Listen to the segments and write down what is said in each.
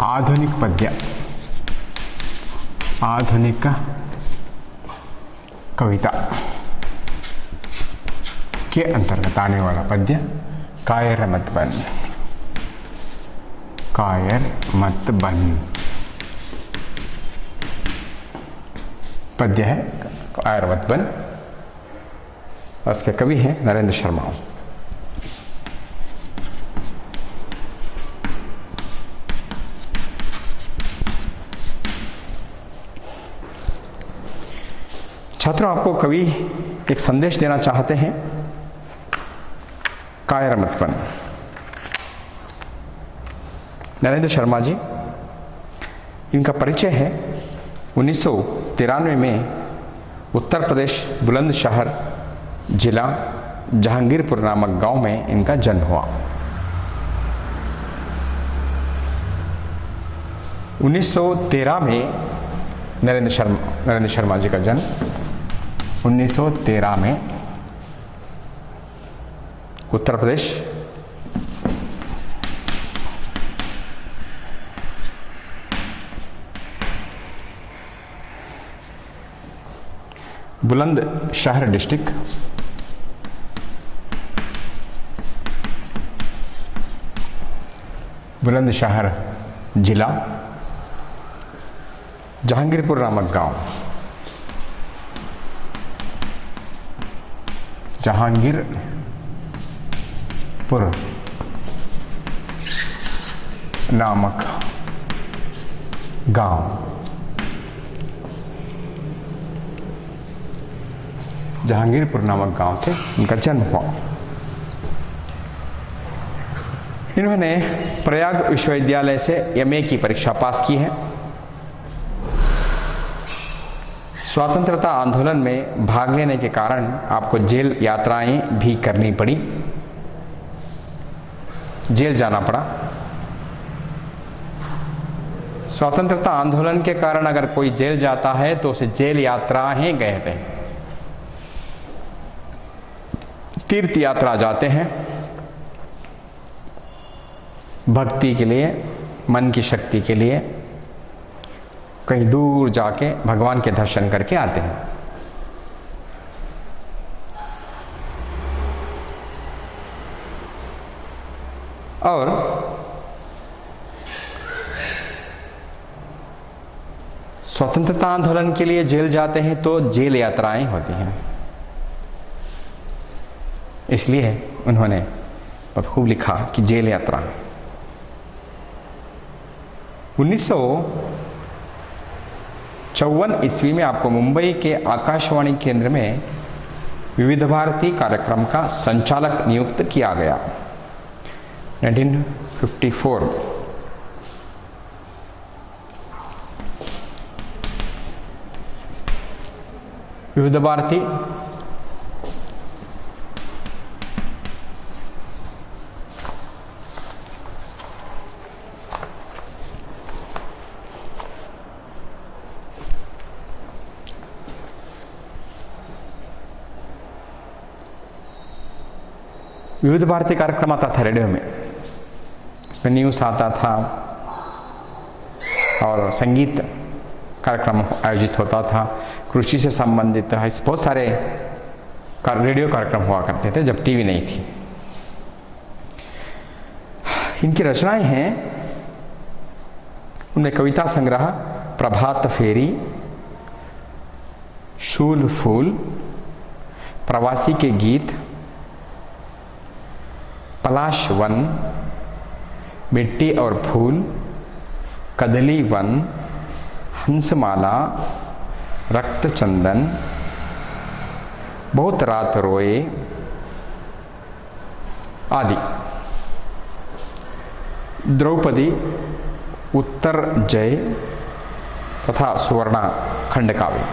आधुनिक पद्य, आधुनिक कविता के अंतर्गत आने वाला पद्य कायर मत बन, कायर मत बन पद्य है। कायर मत बन, उसके कवि हैं नरेंद्र शर्मा। छात्रों, आपको कवि एक संदेश देना चाहते हैं, कायर मत बन। नरेंद्र शर्मा जी, इनका परिचय है 1993 में उत्तर प्रदेश बुलंदशहर जिला जहांगीरपुर नामक गांव में इनका जन्म हुआ। 1913 में नरेंद्र शर्मा जी का जन्म 1913 में उत्तर प्रदेश बुलंदशहर डिस्ट्रिक्ट बुलंदशहर जिला जहांगीरपुर नामक गांव, जहांगीरपुर नामक गांव, जहांगीरपुर नामक गांव से इनका जन्म हुआ। इन्होंने प्रयाग विश्वविद्यालय से एमए की परीक्षा पास की है। स्वतंत्रता आंदोलन में भाग लेने के कारण आपको जेल यात्राएं भी करनी पड़ी, जेल जाना पड़ा। स्वतंत्रता आंदोलन के कारण अगर कोई जेल जाता है तो उसे जेल यात्राएं कहते हैं। तीर्थ यात्रा जाते हैं भक्ति के लिए, मन की शक्ति के लिए, कहीं दूर जाके भगवान के दर्शन करके आते हैं। और स्वतंत्रता आंदोलन के लिए जेल जाते हैं तो जेल यात्राएं होती हैं, इसलिए उन्होंने बहुत खूब लिखा कि जेल यात्रा। 1954 ईस्वी में आपको मुंबई के आकाशवाणी केंद्र में विविध भारती कार्यक्रम का संचालक नियुक्त किया गया। 1954 विविध भारती विविध भारती कार्यक्रम आता था रेडियो में, इसमें न्यूज़ आता था और संगीत कार्यक्रम आयोजित होता था, कृषि से संबंधित ऐसे बहुत सारे रेडियो कार्यक्रम हुआ करते थे जब टीवी नहीं थी। इनकी रचनाएं हैं, उनमें कविता संग्रह प्रभात फेरी, शूल फूल, प्रवासी के गीत, पलाश वन, मिट्टी और फूल, कदली वन, हंसमाला, रक्त चंदन, बहुत रात रोए आदि। द्रौपदी, उत्तर जय तथा सुवर्णा खंड काव्य।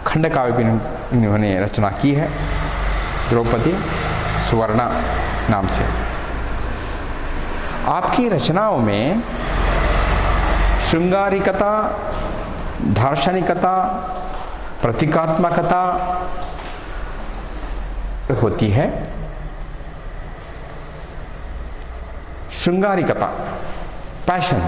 खंड काव्य भी इन्होंने रचना की है, द्रौपदी सुवर्णा नाम से। आपकी रचनाओं में श्रृंगारिकता, दार्शनिकता, प्रतीकात्मकता होती है श्रृंगारिकता, पैशन।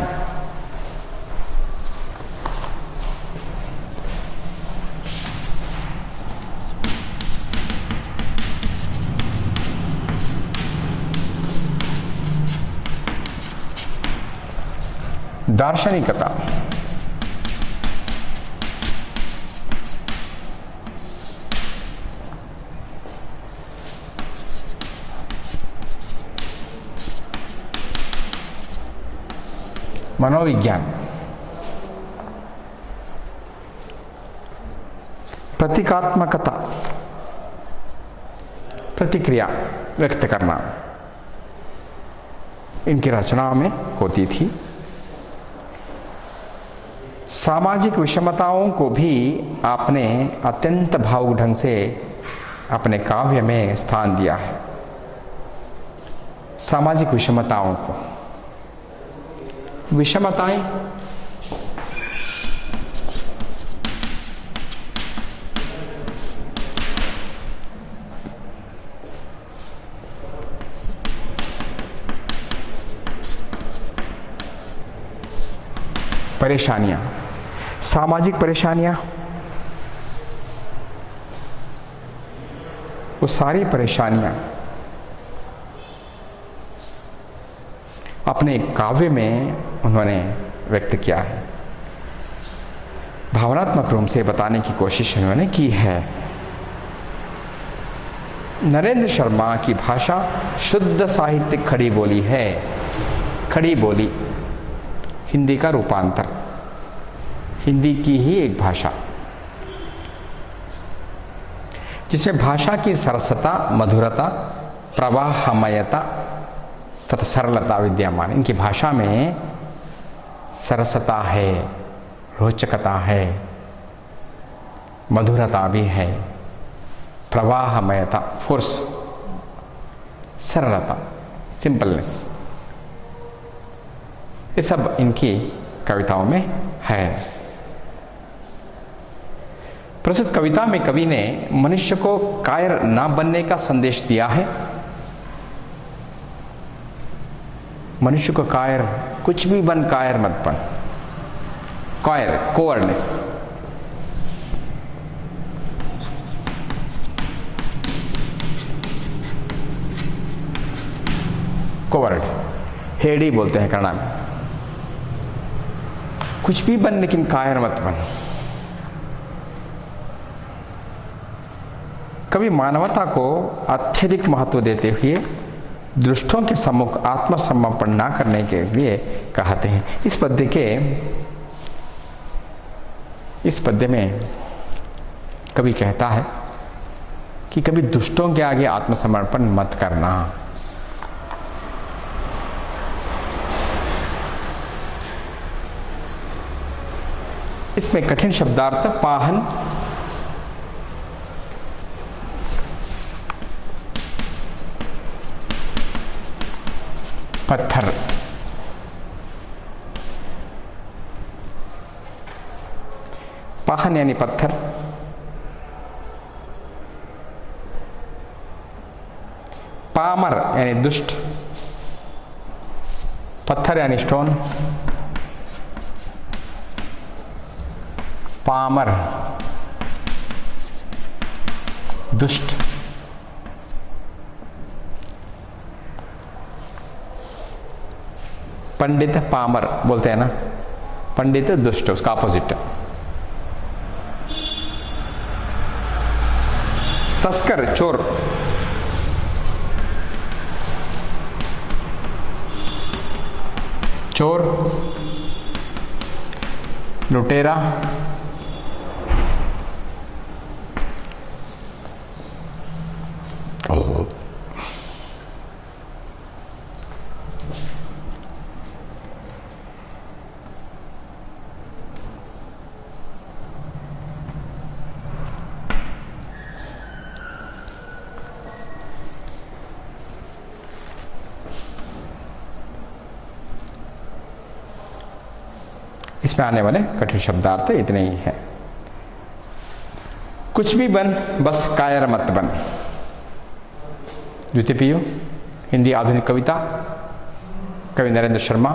दार्शनिकता, मनोविज्ञान, प्रतीकात्मकता, प्रतिक्रिया व्यक्त करना इनकी रचनाओं में होती थी। सामाजिक विषमताओं को भी आपने अत्यंत भावुक ढंग से अपने काव्य में स्थान दिया है। सामाजिक विषमताओं को, विषमताएं परेशानियां, सामाजिक परेशानियां, वो सारी परेशानियां अपने काव्य में उन्होंने व्यक्त किया है। भावनात्मक रूप से बताने की कोशिश उन्होंने की है। नरेंद्र शर्मा की भाषा शुद्ध साहित्यिक खड़ी बोली है। खड़ी बोली, हिंदी का रूपांतर, हिंदी की ही एक भाषा जिसमें भाषा की सरसता, मधुरता, प्रवाहमयता तथा सरलता विद्यमान। इनकी भाषा में सरसता है, रोचकता है, मधुरता भी है, प्रवाहमयता, फोर्स, सरलता, सिंपलनेस, ये सब इनकी कविताओं में है। प्रस्तुत कविता में कवि ने मनुष्य को कायर ना बनने का संदेश दिया है। मनुष्य को कायर, कुछ भी बन, कायर मत बन। कायर, कोवर्डनेस। कोवर्ड, हेडी बोलते हैं कन्नड़ में। कुछ भी बन लेकिन कायर मत बन। कवि मानवता को अत्यधिक महत्व देते हुए दुष्टों के सम्मुख आत्मसमर्पण ना करने के लिए कहते हैं। इस पद्य में कवि कहता है कि कभी दुष्टों के आगे आत्मसमर्पण मत करना। इसमें कठिन शब्दार्थ पाहन, पत्थर, पाहन यानी पत्थर, पामर यानी दुष्ट, पत्थर यानी स्टोन, पामर दुष्ट, पंडित पामर बोलते हैं ना, पंडित दुष्ट, उसका ऑपोजिट। तस्कर चोर, चोर, लुटेरा, इसमें आने वाले कठिन शब्दार्थ इतने ही हैं। कुछ भी बन, बस कायर मत बन। द्वितीय पीयू हिंदी आधुनिक कविता, कवि नरेंद्र शर्मा।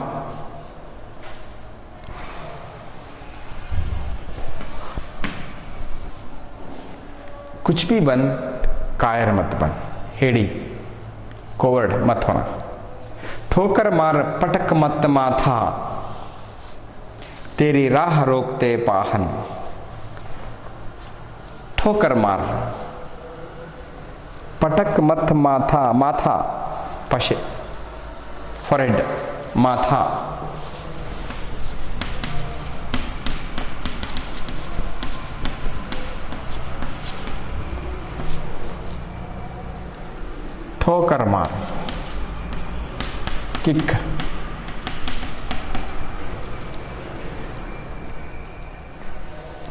कुछ भी बन, कायर मत बन, हेड़ी कोवर्ड मत होना। ठोकर मार पटक मत माथा, तेरी राह रोकते पाहन। ठोकर मार, पटक मत माथा, माथा पशे, फॉरहेड, माथा। ठोकर मार, किक।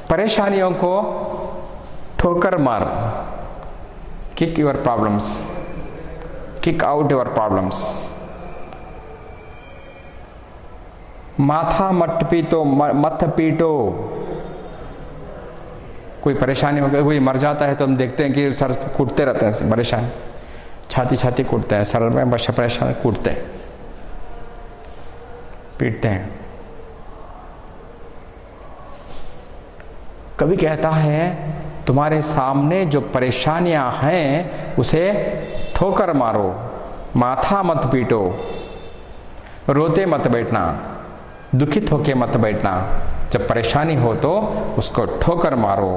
परेशानियों को ठोकर मार, kick your problems, kick out your problems. माथा मत पीटो, मत पीटो। कोई परेशानी हो गई, कोई मर जाता है तो हम देखते हैं कि सर कूटते रहते हैं, परेशान छाती छाती कूटते हैं, सर में बस परेशान कूटते हैं, पीटते हैं। कभी कहता है तुम्हारे सामने जो परेशानियां हैं उसे ठोकर मारो, माथा मत पीटो, रोते मत बैठना, दुखित होके मत बैठना। जब परेशानी हो तो उसको ठोकर मारो।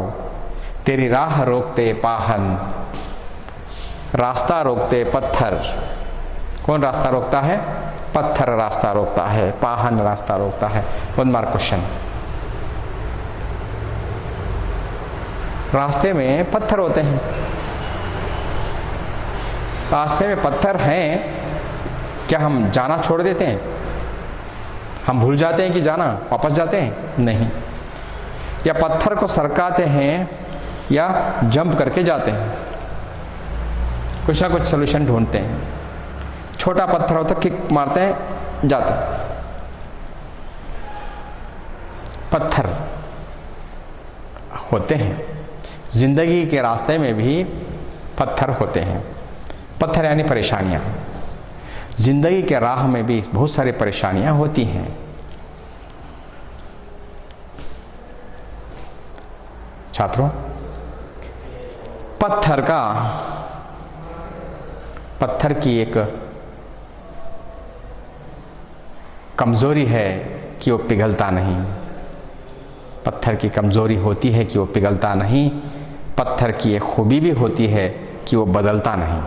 तेरी राह रोकते पाहन, रास्ता रोकते पत्थर। कौन रास्ता रोकता है? पत्थर रास्ता रोकता है, पाहन रास्ता रोकता है। 1 मार्क क्वेश्चन। रास्ते में पत्थर होते हैं, रास्ते में पत्थर हैं, क्या हम जाना छोड़ देते हैं? हम भूल जाते हैं कि जाना, वापस जाते हैं? नहीं। या पत्थर को सरकाते हैं या जंप करके जाते हैं, कुछ ना कुछ सॉल्यूशन ढूंढते हैं। छोटा पत्थर होता किक मारते हैं, जाते हैं। पत्थर होते हैं, जिंदगी के रास्ते में भी पत्थर होते हैं। पत्थर यानी परेशानियां। जिंदगी के राह में भी बहुत सारी परेशानियां होती हैं। छात्रों, पत्थर की एक कमजोरी है कि वो पिघलता नहीं। पत्थर की कमजोरी होती है कि वो पिघलता नहीं। पत्थर की एक खूबी भी होती है कि वो बदलता नहीं।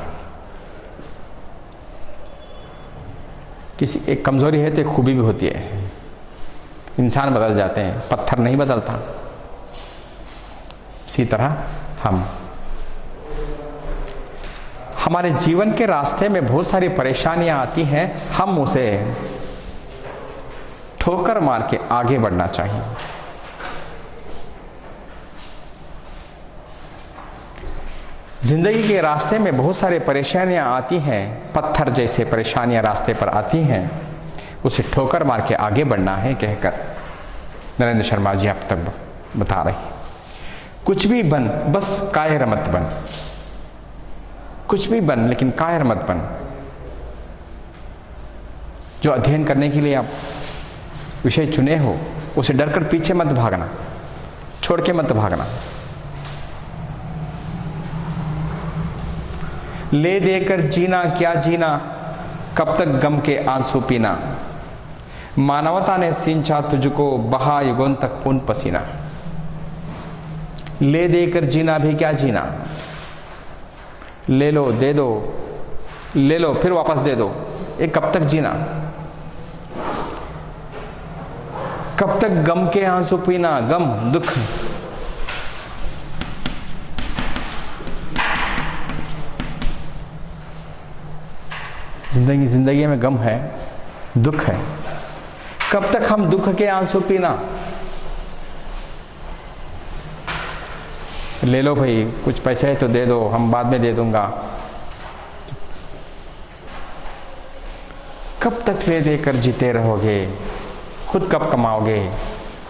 किसी एक कमजोरी है तो एक खूबी भी होती है। इंसान बदल जाते हैं, पत्थर नहीं बदलता। इसी तरह हमारे जीवन के रास्ते में बहुत सारी परेशानियां आती हैं, हम उसे ठोकर मार के आगे बढ़ना चाहिए। जिंदगी के रास्ते में बहुत सारी परेशानियां आती हैं, पत्थर जैसे परेशानियां रास्ते पर आती हैं, उसे ठोकर मार के आगे बढ़ना है कहकर नरेंद्र शर्मा जी आप तक बता रहे हैं। कुछ भी बन, बस कायर मत बन। कुछ भी बन लेकिन कायर मत बन। जो अध्ययन करने के लिए आप विषय चुने हो उसे डरकर पीछे मत भागना, छोड़ के मत भागना। ले देकर जीना क्या जीना, कब तक गम के आंसू पीना। मानवता ने सींचा तुझको, बहा युगों तक खून पसीना। ले देकर जीना भी क्या जीना, ले लो दे दो, ले लो फिर वापस दे दो। ये कब तक जीना, कब तक गम के आंसू पीना। गम, दुख। जिंदगी में गम है, दुख है। कब तक हम दुख के आंसू पीना। ले लो भाई, कुछ पैसे है तो दे दो, हम बाद में दे दूंगा। कब तक ले देकर जीते रहोगे, खुद कब कमाओगे,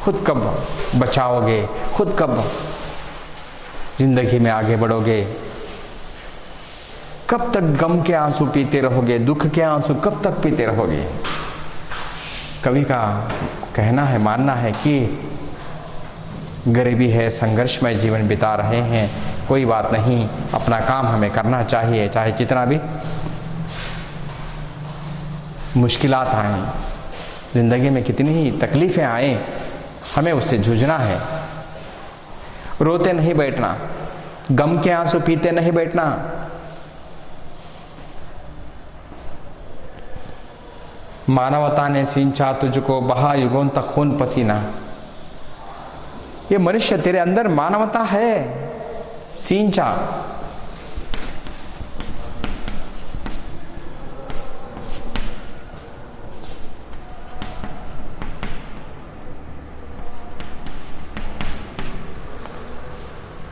खुद कब बचाओगे, खुद कब जिंदगी में आगे बढ़ोगे। कब तक गम के आंसू पीते रहोगे, दुख के आंसू कब तक पीते रहोगे। कवि का कहना है, मानना है कि गरीबी है, संघर्षमय जीवन बिता रहे हैं, कोई बात नहीं, अपना काम हमें करना चाहिए, चाहे जितना भी मुश्किलात आएं, ज़िंदगी में कितनी ही तकलीफ़ें आएं, हमें उससे जूझना है। रोते नहीं बैठना, गम के आंसू पीते नहीं बैठना। मानवता ने सींचा तुझको, बहा युगों तक खून पसीना। ये मनुष्य, तेरे अंदर मानवता है, सींचा।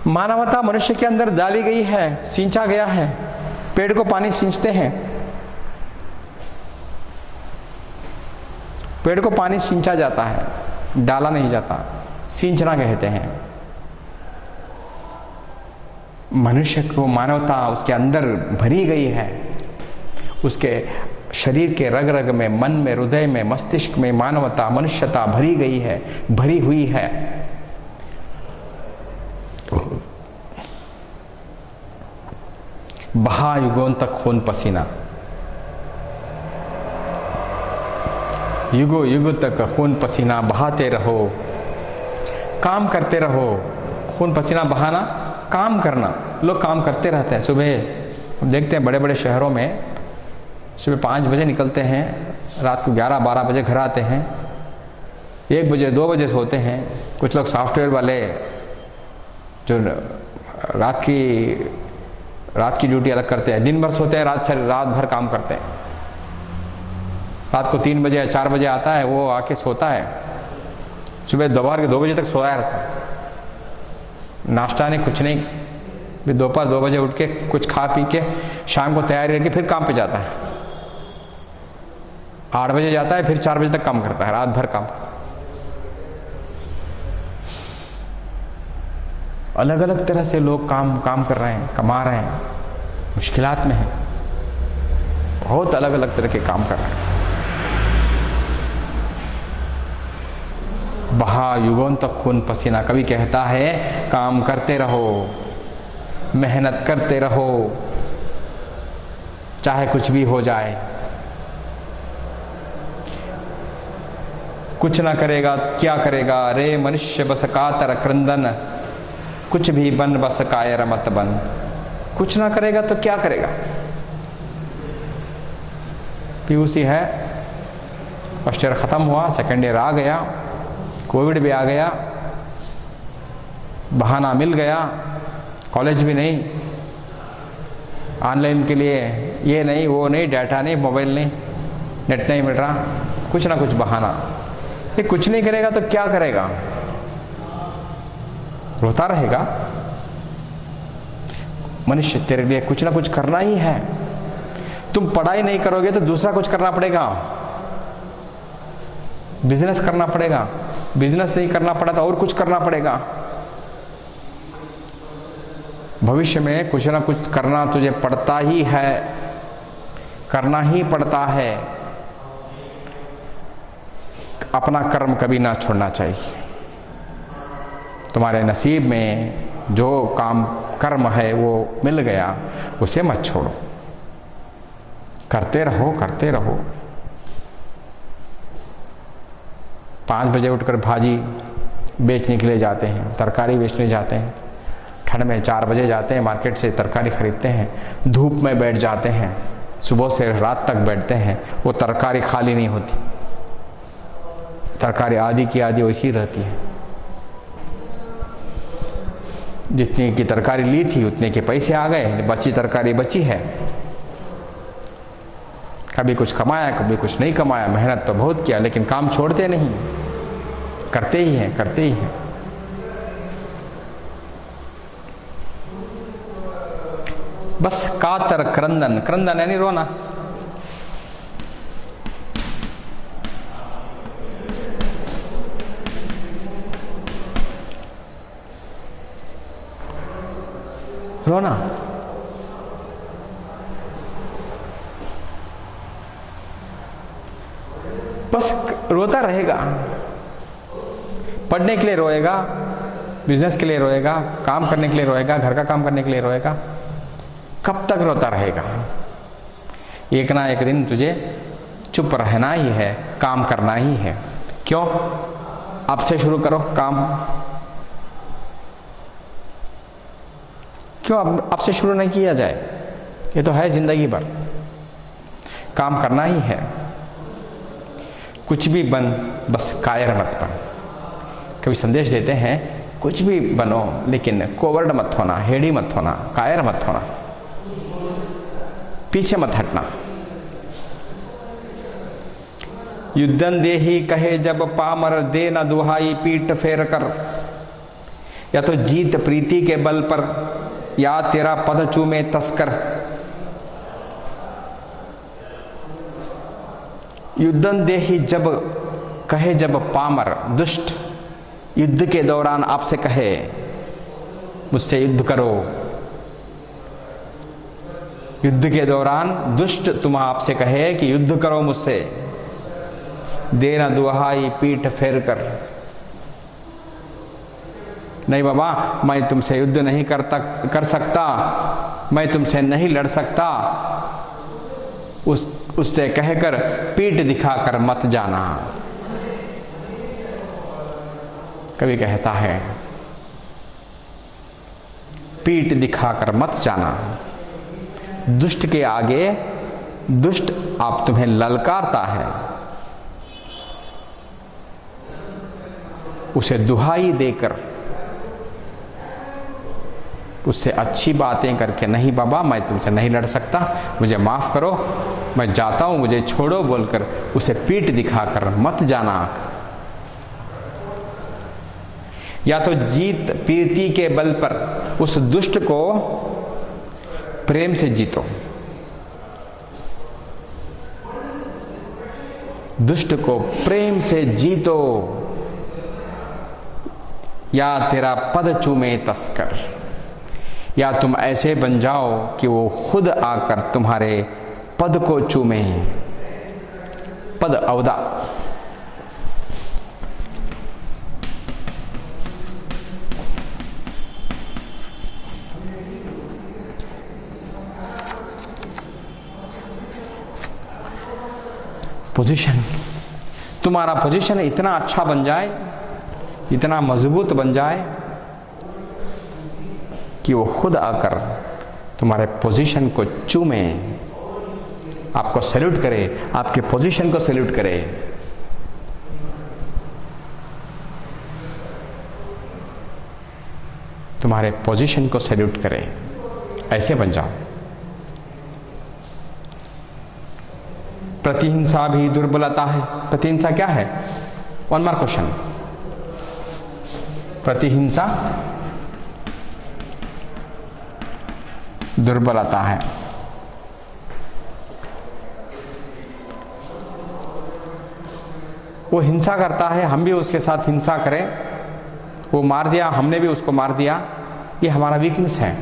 मानवता मनुष्य के अंदर डाली गई है, सींचा गया है। पेड़ को पानी सींचते हैं, पेड़ को पानी सींचा जाता है, डाला नहीं जाता, सींचना कहते हैं। मनुष्य को मानवता उसके अंदर भरी गई है, उसके शरीर के रग रग में, मन में, हृदय में, मस्तिष्क में मानवता, मनुष्यता भरी गई है, भरी हुई है। बहा युगों तक खून पसीना, युगों युग तक खून पसीना बहाते रहो, काम करते रहो। खून पसीना बहाना, काम करना। लोग काम करते रहते हैं। सुबह हम देखते हैं बड़े बड़े शहरों में सुबह 5 बजे निकलते हैं, रात को 11-12 बजे घर आते हैं, 1 बजे 2 बजे सोते हैं। कुछ लोग सॉफ्टवेयर वाले जो रात की ड्यूटी अलग करते हैं, दिन भर सोते हैं, रात भर काम करते हैं। रात को 3 बजे या 4 बजे आता है, वो आके सोता है, सुबह दोपहर के 2 बजे तक सोया रहता है, नाश्ता नहीं, कुछ नहीं। फिर दोपहर 2 बजे उठ के कुछ खा पी के शाम को तैयारी करके फिर काम पे जाता है। 8 बजे जाता है, फिर 4 बजे तक काम करता है, रात भर काम करता है। अलग अलग तरह से लोग काम कर रहे हैं, कमा रहे हैं, मुश्किलात में हैं, बहुत अलग अलग तरह के काम कर रहे हैं। बहा युगों तक खून पसीना। कवि कहता है काम करते रहो, मेहनत करते रहो, चाहे कुछ भी हो जाए। कुछ ना करेगा क्या करेगा, रे मनुष्य बस कातर क्रंदन, कुछ भी बन बस कायर मत बन। कुछ ना करेगा तो क्या करेगा। पीयूसी है, फर्स्ट ईयर खत्म हुआ, सेकेंड ईयर आ गया, कोविड भी आ गया, बहाना मिल गया, कॉलेज भी नहीं, ऑनलाइन के लिए ये नहीं वो नहीं, डाटा नहीं, मोबाइल नहीं, नेट नहीं मिल रहा, कुछ ना कुछ बहाना। ये कुछ नहीं करेगा तो क्या करेगा, रोता रहेगा। मनुष्य तेरे लिए कुछ ना कुछ करना ही है। तुम पढ़ाई नहीं करोगे तो दूसरा कुछ करना पड़ेगा, बिजनेस करना पड़ेगा, बिजनेस नहीं करना पड़ा तो और कुछ करना पड़ेगा। भविष्य में कुछ ना कुछ करना तुझे पड़ता ही है, करना ही पड़ता है। अपना कर्म कभी ना छोड़ना चाहिए। तुम्हारे नसीब में जो काम कर्म है वो मिल गया, उसे मत छोड़ो, करते रहो करते रहो। 5 बजे उठकर भाजी बेचने के लिए जाते हैं, तरकारी बेचने जाते हैं, ठंड में 4 बजे जाते हैं, मार्केट से तरकारी खरीदते हैं, धूप में बैठ जाते हैं, सुबह से रात तक बैठते हैं, वो तरकारी खाली नहीं होती, तरकारी आधी की आधी वैसी रहती है। जितने की तरकारी ली थी उतने के पैसे आ गए, बची तरकारी बची है। कभी कुछ कमाया कभी कुछ नहीं कमाया, मेहनत तो बहुत किया, लेकिन काम छोड़ते नहीं, करते ही हैं करते ही हैं। बस कातर क्रंदन, क्रंदन यानी रोना। रोना। बस रोता रहेगा, पढ़ने के लिए रोएगा, बिजनेस के लिए रोएगा, काम करने के लिए रोएगा, घर का काम करने के लिए रोएगा। कब तक रोता रहेगा? एक ना एक दिन तुझे चुप रहना ही है, काम करना ही है। क्यों? अब से शुरू करो काम। क्यों अब से शुरू नहीं किया जाए? ये तो है जिंदगी भर काम करना ही है। कुछ भी बन, बस कायर मत बन। कभी संदेश देते हैं कुछ भी बनो लेकिन कोवर्ड मत होना, हेडी मत होना, कायर मत होना, पीछे मत हटना। युद्धन देही कहे जब पामर, दे न दुहाई पीठ फेर कर। या तो जीत प्रीति के बल पर, या तेरा पद चूमे तस्कर। युद्धन देही जब कहे जब पामर, दुष्ट युद्ध के दौरान आपसे कहे मुझसे युद्ध करो। युद्ध के दौरान दुष्ट तुम आपसे कहे कि युद्ध करो मुझसे, देना दुहाई पीठ फेर कर। नहीं बाबा, मैं तुमसे युद्ध नहीं कर सकता, मैं तुमसे नहीं लड़ सकता, उससे कहकर पीठ दिखाकर मत जाना। कभी कहता है पीठ दिखाकर मत जाना। दुष्ट के आगे दुष्ट आप तुम्हें ललकारता है, उसे दुहाई देकर, उससे अच्छी बातें करके, नहीं बाबा मैं तुमसे नहीं लड़ सकता, मुझे माफ करो, मैं जाता हूं, मुझे छोड़ो बोलकर उसे पीठ दिखाकर मत जाना। या तो जीत प्रीति के बल पर, उस दुष्ट को प्रेम से जीतो। दुष्ट को प्रेम से जीतो, या तेरा पद चूमे तस्कर। या तुम ऐसे बन जाओ कि वो खुद आकर तुम्हारे पद को चूमे। पद अवदा। पोजीशन, तुम्हारा पोजीशन इतना अच्छा बन जाए, इतना मजबूत बन जाए कि वो खुद आकर तुम्हारे पोजीशन को चूमे, आपको सैल्यूट करे, आपके पोजीशन को सैल्यूट करे। तुम्हारे पोजीशन को सैल्यूट करे, ऐसे बन जाओ। प्रतिहिंसा भी दुर्बलता है। प्रतिहिंसा क्या है? वन मार क्वेश्चन। प्रतिहिंसा दुर्बलता है। वो हिंसा करता है, हम भी उसके साथ हिंसा करें, वो मार दिया, हमने भी उसको मार दिया, ये हमारा वीकनेस है।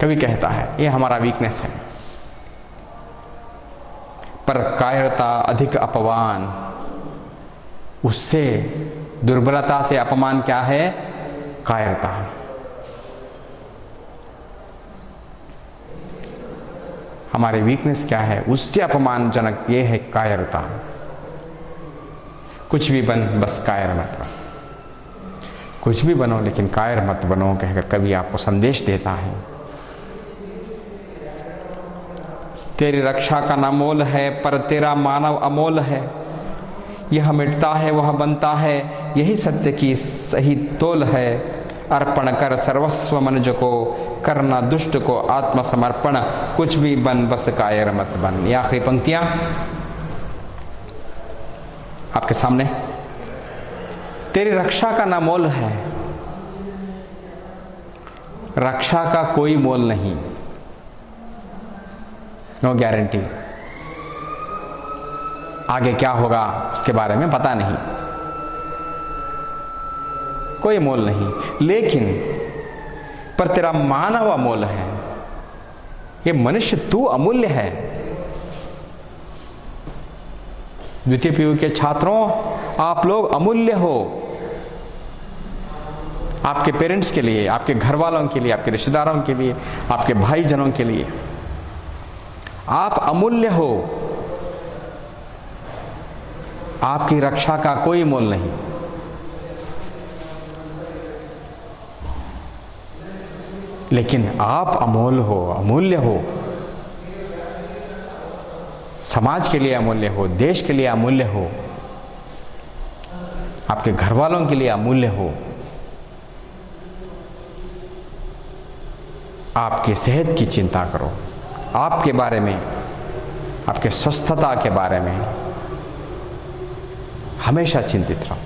कभी कहता है ये हमारा वीकनेस है। पर कायरता अधिक अपमान, उससे दुर्बलता से अपमान क्या है? कायरता। हमारी वीकनेस क्या है? उससे अपमानजनक ये है कायरता। कुछ भी बन, बस कायर मत बनो। कुछ भी बनो लेकिन कायर मत बनो कहकर कभी आपको संदेश देता है। तेरी रक्षा का ना मोल है, पर तेरा मानव अमोल है। यह मिटता है वह बनता है, यही सत्य की सही तोल है। अर्पण कर सर्वस्व मनुज को, करना दुष्ट को आत्मसमर्पण। कुछ भी बन, बस कायर मत बन। ये आखिरी पंक्तियां आपके सामने। तेरी रक्षा का ना मोल है, रक्षा का कोई मोल नहीं, नो गारंटी। आगे क्या होगा उसके बारे में पता नहीं, कोई मोल नहीं। लेकिन पर तेरा मानव अमूल्य है। ये मनुष्य तू अमूल्य है। द्वितीय पीयू के छात्रों, आप लोग अमूल्य हो। आपके पेरेंट्स के लिए, आपके घर वालों के लिए, आपके रिश्तेदारों के लिए, आपके भाईजनों के लिए आप अमूल्य हो। आपकी रक्षा का कोई मोल नहीं। लेकिन आप अमोल हो, अमूल्य हो। समाज के लिए अमूल्य हो, देश के लिए अमूल्य हो, आपके घर वालों के लिए अमूल्य हो। आपकी सेहत की चिंता करो, आपके बारे में, आपके स्वस्थता के बारे में हमेशा चिंतित रहो।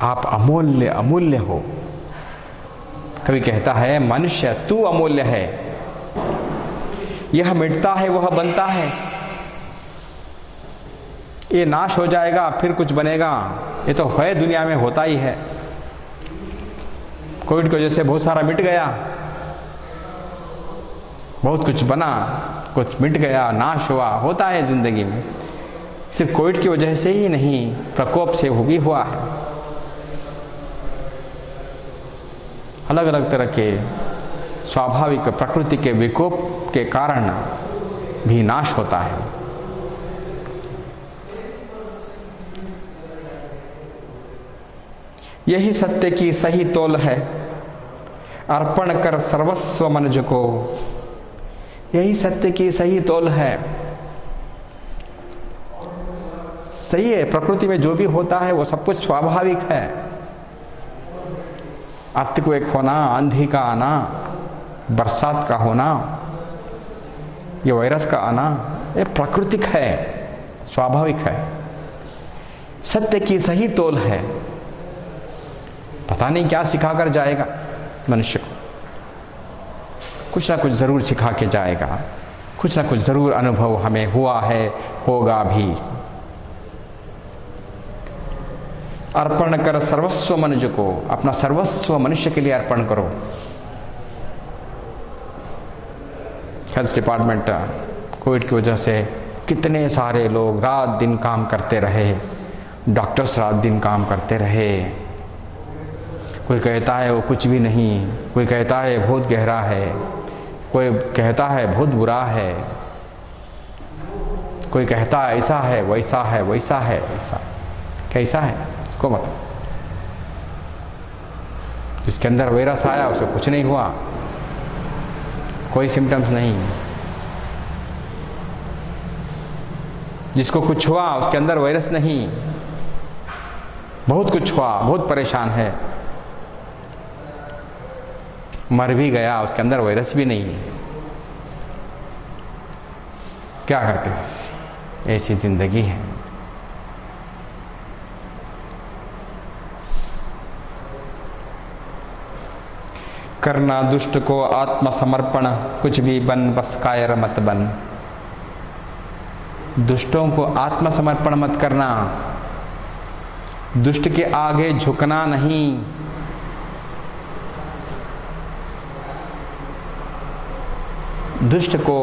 आप अमूल्य अमूल्य हो। कभी कहता है मनुष्य तू अमूल्य है, यह मिटता है वह बनता है, ये नाश हो जाएगा फिर कुछ बनेगा, ये तो है दुनिया में, होता ही है। कोविड की वजह से बहुत सारा मिट गया, बहुत कुछ बना, कुछ मिट गया, नाश हुआ, होता है जिंदगी में। सिर्फ कोविड की वजह से ही नहीं, प्रकोप से वो भी हुआ है। अलग अलग तरह के स्वाभाविक प्रकृति के विकोप के कारण भी नाश होता है। यही सत्य की सही तोल है, अर्पण कर सर्वस्व मनुज को। यही सत्य की सही तोल है। सही है, प्रकृति में जो भी होता है वो सब कुछ स्वाभाविक है। अतिक्वेक होना, आंधी का आना, बरसात का होना, ये वायरस का आना, ये प्राकृतिक है, स्वाभाविक है। सत्य की सही तोल है। पता नहीं क्या सिखाकर जाएगा मनुष्य को, कुछ ना कुछ जरूर सिखा के जाएगा, कुछ ना कुछ जरूर अनुभव हमें हुआ है, होगा भी। अर्पण कर सर्वस्व मनुष्य को, अपना सर्वस्व मनुष्य के लिए अर्पण करो। हेल्थ डिपार्टमेंट कोविड की वजह से कितने सारे लोग रात दिन काम करते रहे, डॉक्टर्स रात दिन काम करते रहे। कोई कहता है वो कुछ भी नहीं, कोई कहता है बहुत गहरा है, कोई कहता है बहुत बुरा है, कोई कहता है ऐसा है, वैसा है, वैसा है, ऐसा कैसा है इसको बताओ। जिसके अंदर वायरस आया उसे कुछ नहीं हुआ, कोई सिम्टम्स नहीं। जिसको कुछ हुआ उसके अंदर वायरस नहीं, बहुत कुछ हुआ, बहुत परेशान है, मर भी गया, उसके अंदर वायरस भी नहीं है। क्या करते हो? ऐसी जिंदगी है। करना दुष्ट को आत्मसमर्पण, कुछ भी बन बस कायर मत बन। दुष्टों को आत्मसमर्पण मत करना, दुष्ट के आगे झुकना नहीं। दुष्ट को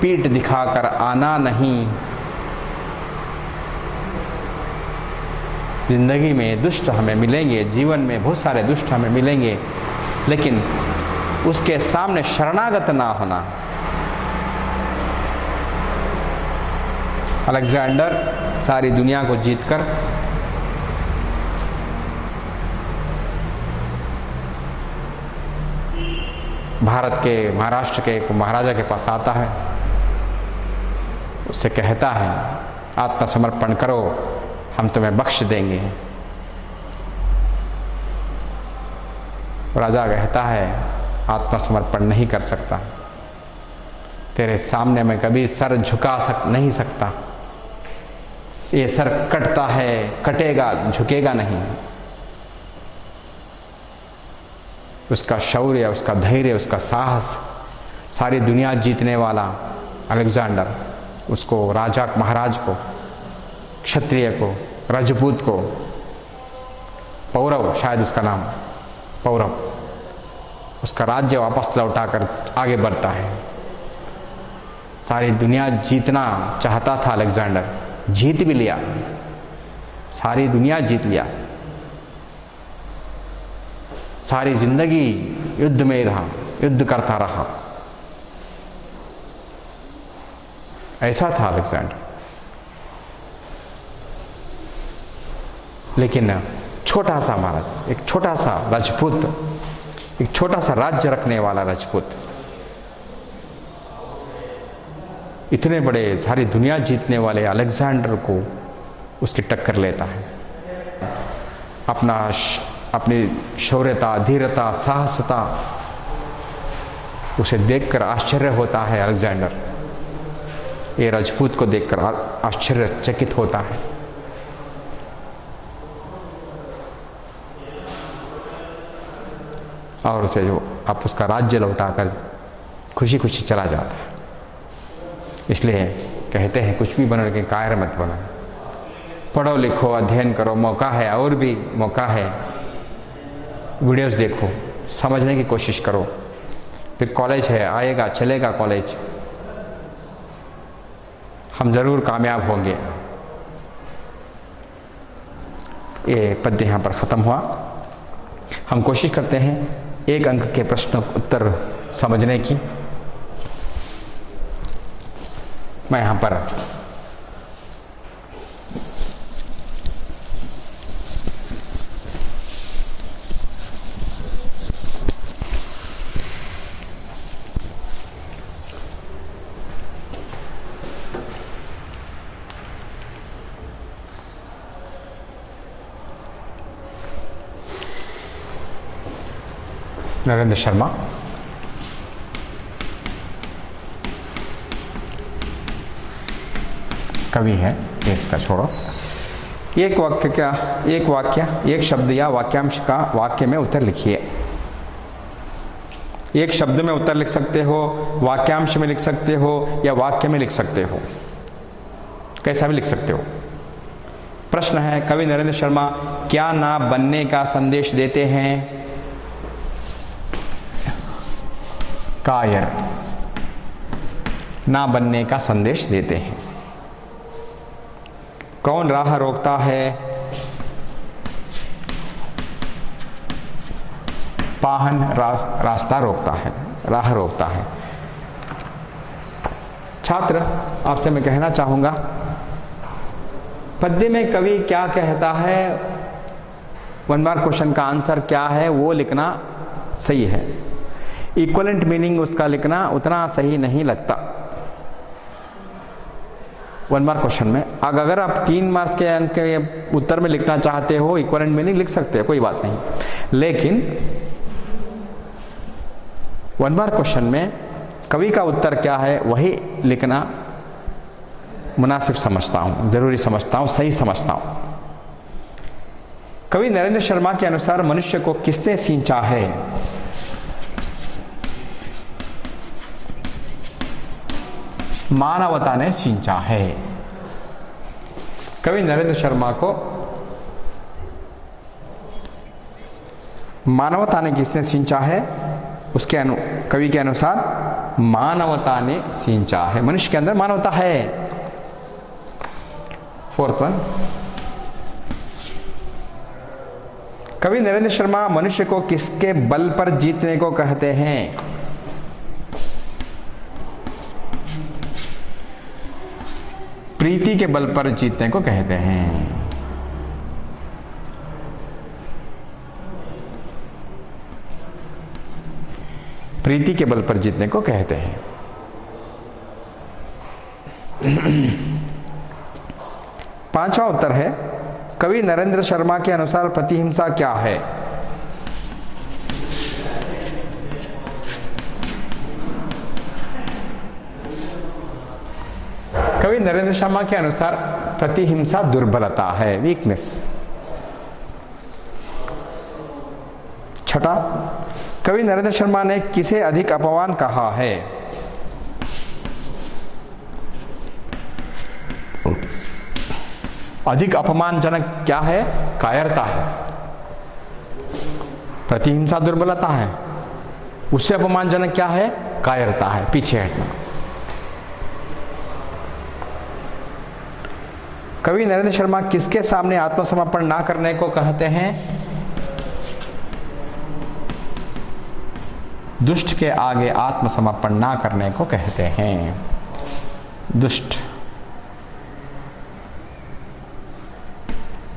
पीठ दिखाकर आना नहीं। जिंदगी में दुष्ट हमें मिलेंगे, जीवन में बहुत सारे दुष्ट हमें मिलेंगे, लेकिन उसके सामने शरणागत ना होना। अलेक्जेंडर सारी दुनिया को जीतकर भारत के, महाराष्ट्र के एक महाराजा के पास आता है, उससे कहता है आत्मसमर्पण करो, हम तुम्हें बख्श देंगे। राजा कहता है आत्मसमर्पण नहीं कर सकता, तेरे सामने मैं कभी सर झुका नहीं सकता। ये सर कटता है, कटेगा, झुकेगा नहीं। उसका शौर्य, उसका धैर्य, उसका साहस, सारी दुनिया जीतने वाला अलेक्जेंडर उसको, राजा महाराज को, क्षत्रिय को, राजपूत को, पौरव शायद उसका नाम, पौरव, उसका राज्य वापस लौटाकर आगे बढ़ता है। सारी दुनिया जीतना चाहता था अलेक्जेंडर, जीत भी लिया, सारी दुनिया जीत लिया, सारी जिंदगी युद्ध में रहा, युद्ध करता रहा। ऐसा था अलेक्जेंडर। लेकिन छोटा सा भारत, एक छोटा सा राजपूत, एक छोटा सा राज्य रखने वाला राजपूत इतने बड़े सारी दुनिया जीतने वाले अलेक्जेंडर को उसकी टक्कर लेता है। अपनी शौर्यता, धीरता, साहसता उसे देखकर आश्चर्य होता है अलेक्जेंडर। ये राजपूत को देखकर आश्चर्यचकित होता है। और उसे जो आप उसका राज्य लौटाकर खुशी खुशी चला जाता है। इसलिए कहते हैं कुछ भी बनो लेकिन कायर मत बनो। पढ़ो लिखो, अध्ययन करो, मौका है, और भी मौका है, वीडियोस देखो, समझने की कोशिश करो। फिर कॉलेज है, आएगा चलेगा कॉलेज, हम जरूर कामयाब होंगे। ये पद्य यहाँ पर ख़त्म हुआ। हम कोशिश करते हैं एक अंक के प्रश्न उत्तर समझने की। मैं यहाँ पर नरेंद्र शर्मा कवि है, इसका छोड़ो। एक वाक्य, एक शब्द या वाक्यांश का वाक्य में उत्तर लिखिए। एक शब्द में उत्तर लिख सकते हो, वाक्यांश में लिख सकते हो, या वाक्य में लिख सकते हो, कैसा भी लिख सकते हो। प्रश्न है, कवि नरेंद्र शर्मा क्या ना बनने का संदेश देते हैं? कायर ना बनने का संदेश देते हैं। कौन राह रोकता है? पाहन रास्ता रोकता है, राह रोकता है। छात्र, आपसे मैं कहना चाहूंगा, पद्य में कवि क्या कहता है, वन मार्क क्वेश्चन का आंसर क्या है, वो लिखना सही है। इक्वलेंट मीनिंग उसका लिखना उतना सही नहीं लगता वन मार्क क्वेश्चन में। अगर आप 3 मार्क्स के अंक के उत्तर में लिखना चाहते हो, इक्वलेंट मीनिंग लिख सकते हैं, कोई बात नहीं। लेकिन 1 मार्क क्वेश्चन में कवि का उत्तर क्या है वही लिखना मुनासिब समझता हूं, जरूरी समझता हूं, सही समझता हूं। कवि नरेंद्र शर्मा के अनुसार मनुष्य को किसने सींचा है? मानवता ने सींचा है। कवि नरेंद्र शर्मा को मानवता ने किसने सींचा है? उसके कवि के अनुसार मानवता ने सींचा है। मनुष्य के अंदर मानवता है। 4th वन, कवि नरेंद्र शर्मा मनुष्य को किसके बल पर जीतने को कहते हैं? प्रीति के बल पर जीतने को कहते हैं। प्रीति के बल पर जीतने को कहते हैं। पांचवा उत्तर है, कवि नरेंद्र शर्मा के अनुसार प्रतिहिंसा क्या है? कवि नरेंद्र शर्मा के अनुसार प्रतिहिंसा दुर्बलता है, वीकनेस। छठा, कवि नरेंद्र शर्मा ने किसे अधिक अपमान कहा है? अधिक अपमानजनक क्या है? कायरता है। प्रतिहिंसा दुर्बलता है, उससे अपमानजनक क्या है? कायरता है, पीछे हटना। कवि नरेंद्र शर्मा किसके सामने आत्मसमर्पण ना करने को कहते हैं? दुष्ट के आगे आत्मसमर्पण ना करने को कहते हैं।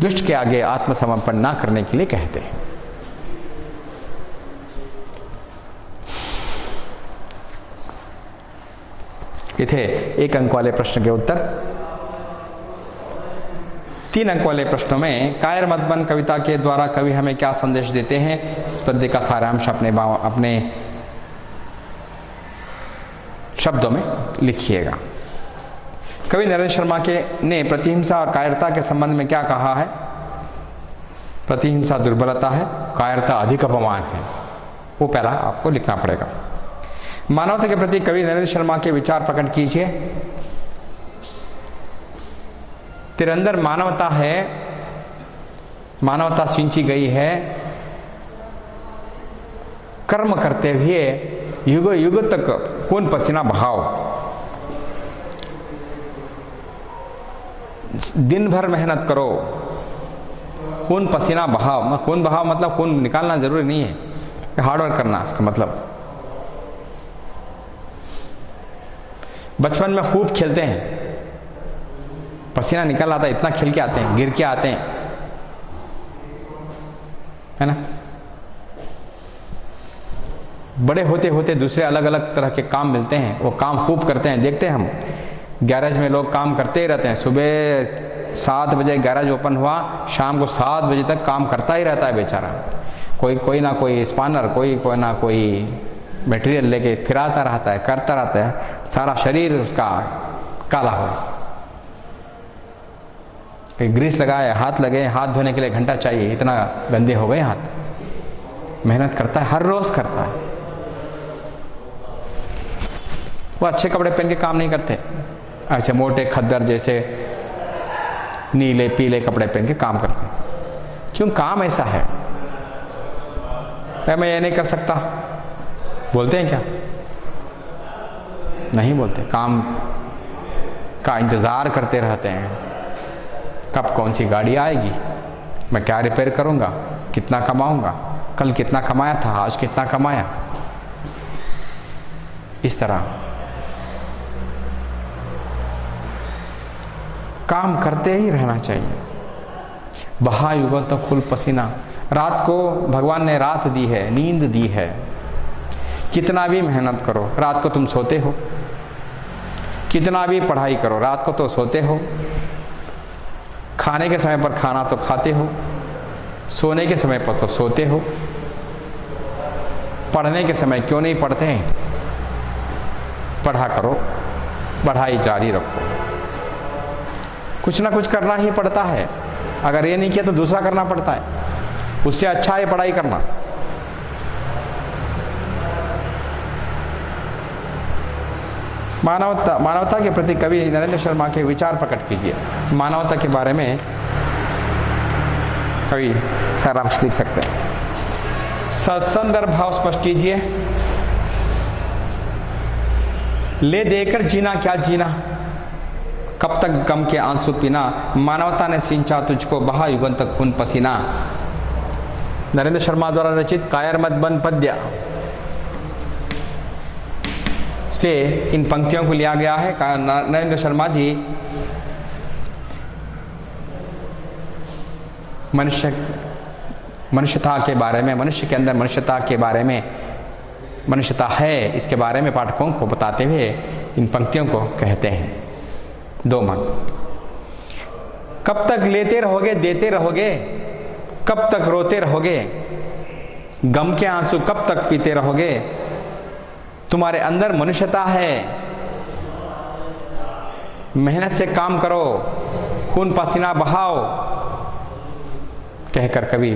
दुष्ट के आगे आत्मसमर्पण ना करने के लिए कहते हैं। ये थे 1 अंक वाले प्रश्न के उत्तर। 3 अंक वाले प्रश्नों में कायर मत बन कविता के द्वारा कवि हमें क्या संदेश देते हैं, इस पद्य का सारांश अपने शब्दों में लिखिएगा। कवि नरेंद्र शर्मा ने प्रतिहिंसा और कायरता के संबंध में क्या कहा है? प्रतिहिंसा दुर्बलता है, कायरता अधिक अपमान है। वो पहला आपको लिखना पड़ेगा। मानवता के प्रति कवि नरेंद्र शर्मा के विचार प्रकट कीजिए। तेरे अंदर मानवता है, मानवता सिंची गई है, कर्म करते हुए युग युग तक खून पसीना बहाओ, दिन भर मेहनत करो, खून पसीना बहाओ। खून बहाओ मतलब खून निकालना जरूरी नहीं है, हार्डवर्क करना इसका मतलब। बचपन में खूब खेलते हैं, पसीना निकल आता है, इतना खेल के आते हैं, गिर के आते हैं, है ना। बड़े होते होते दूसरे अलग अलग तरह के काम मिलते हैं, वो काम खूब करते हैं। देखते हैं हम गैरेज में लोग काम करते ही रहते हैं। सुबह 7 बजे गैरेज ओपन हुआ, शाम को 7 बजे तक काम करता ही रहता है बेचारा। कोई ना कोई स्पानर, कोई ना कोई मटेरियल लेके फिराता रहता है, करता रहता है, सारा शरीर उसका काला हो। ग्रीस लगाए, हाथ लगे, हाथ धोने के लिए घंटा चाहिए, इतना गंदे हो गए हाथ। मेहनत करता है, हर रोज करता है। वो अच्छे कपड़े पहन के काम नहीं करते, ऐसे मोटे खद्दर जैसे नीले पीले कपड़े पहन के काम करते हैं। क्यों? काम ऐसा है। मैं ये नहीं कर सकता बोलते हैं क्या? नहीं बोलते। काम का इंतज़ार करते रहते हैं, कब कौन सी गाड़ी आएगी, मैं क्या रिपेयर करूंगा, कितना कमाऊंगा, कल कितना कमाया था, आज कितना कमाया। इस तरह काम करते ही रहना चाहिए। बहा युगल तो खुल पसीना। रात को भगवान ने रात दी है, नींद दी है। कितना भी मेहनत करो, रात को तुम सोते हो। कितना भी पढ़ाई करो, रात को तो सोते हो। खाने के समय पर खाना तो खाते हो, सोने के समय पर तो सोते हो। पढ़ने के समय क्यों नहीं पढ़ते हैं? पढ़ा करो, पढ़ाई जारी रखो। कुछ ना कुछ करना ही पड़ता है। अगर ये नहीं किया तो दूसरा करना पड़ता है। उससे अच्छा है पढ़ाई करना। मानवता के प्रति कवि नरेंद्र शर्मा के विचार प्रकट कीजिए। मानवता के बारे में कवि सारांश लिख सकते हैं। संदर्भ भाव स्पष्ट कीजिए। ले देकर जीना क्या जीना, कब तक गम के आंसू पीना, मानवता ने सिंचा तुझको, बहा युगन तक खून पसीना। नरेंद्र शर्मा द्वारा रचित कायर मत बन पद्य से इन पंक्तियों को लिया गया है। नरेंद्र शर्मा जी मनुष्यता के बारे में, मनुष्य के अंदर मनुष्यता के बारे में, मनुष्यता है इसके बारे में पाठकों को बताते हुए इन पंक्तियों को कहते हैं। 2 मन। कब तक लेते रहोगे, देते रहोगे, कब तक रोते रहोगे, गम के आंसू कब तक पीते रहोगे। तुम्हारे अंदर मनुष्यता है, मेहनत से काम करो, खून पसीना बहाओ, कहकर कवि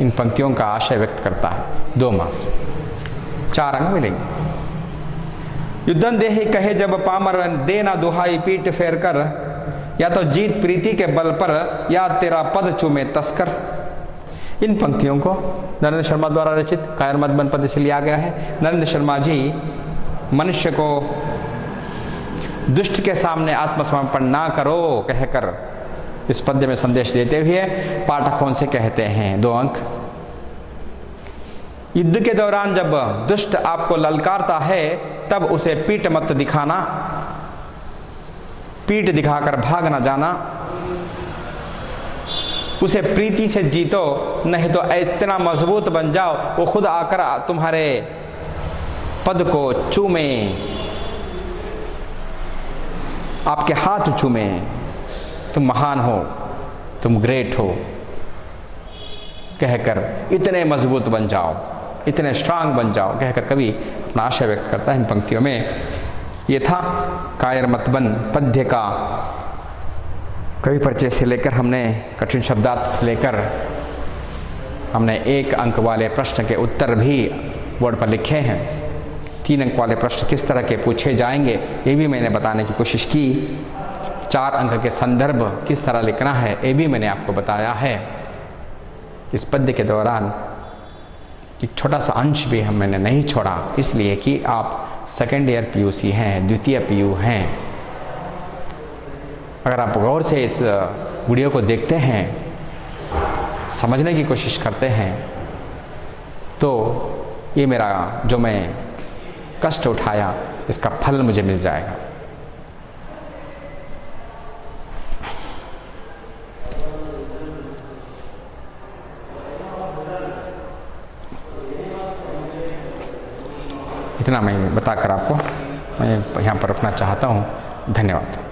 इन पंक्तियों का आशय व्यक्त करता है। 2 मास 4 अंक मिलेंगे। युद्धन देहि कहे जब पामर, दे ना दुहाई पीठ फेर कर, या तो जीत प्रीति के बल पर, या तेरा पद चूमे तस्कर। इन पंक्तियों को नरेंद्र शर्मा द्वारा रचित कायर मत बन पद्य से लिया गया है। नरेंद्र शर्मा जी मनुष्य को दुष्ट के सामने आत्मसमर्पण ना करो कहकर इस पद्य में संदेश देते हुए पाठकों से कहते हैं 2 अंक। युद्ध के दौरान जब दुष्ट आपको ललकारता है तब उसे पीठ मत दिखाना, पीठ दिखाकर भाग न जाना, उसे प्रीति से जीतो, नहीं तो इतना मजबूत बन जाओ वो खुद आकर तुम्हारे पद को चूमे, आपके हाथ चूमे, तुम महान हो, तुम ग्रेट हो कहकर इतने मजबूत बन जाओ, इतने स्ट्रांग बन जाओ कहकर कवि अपना आशय व्यक्त करता है इन पंक्तियों में। ये था कायर मत बन पद्य का कवि परिचय से लेकर हमने कठिन शब्दार्थ से लेकर हमने 1 अंक वाले प्रश्न के उत्तर भी बोर्ड पर लिखे हैं। 3 अंक वाले प्रश्न किस तरह के पूछे जाएंगे ये भी मैंने बताने की कोशिश की। 4 अंक के संदर्भ किस तरह लिखना है ये भी मैंने आपको बताया है। इस पद्य के दौरान एक छोटा सा अंश भी मैंने नहीं छोड़ा, इसलिए कि आप सेकेंड ईयर पीयूसी हैं, द्वितीय पीयू हैं। अगर आप गौर से इस वीडियो को देखते हैं, समझने की कोशिश करते हैं, तो ये मेरा जो मैं कष्ट उठाया इसका फल मुझे मिल जाएगा। इतना मैं बताकर आपको मैं यहाँ पर रुकना चाहता हूँ। धन्यवाद।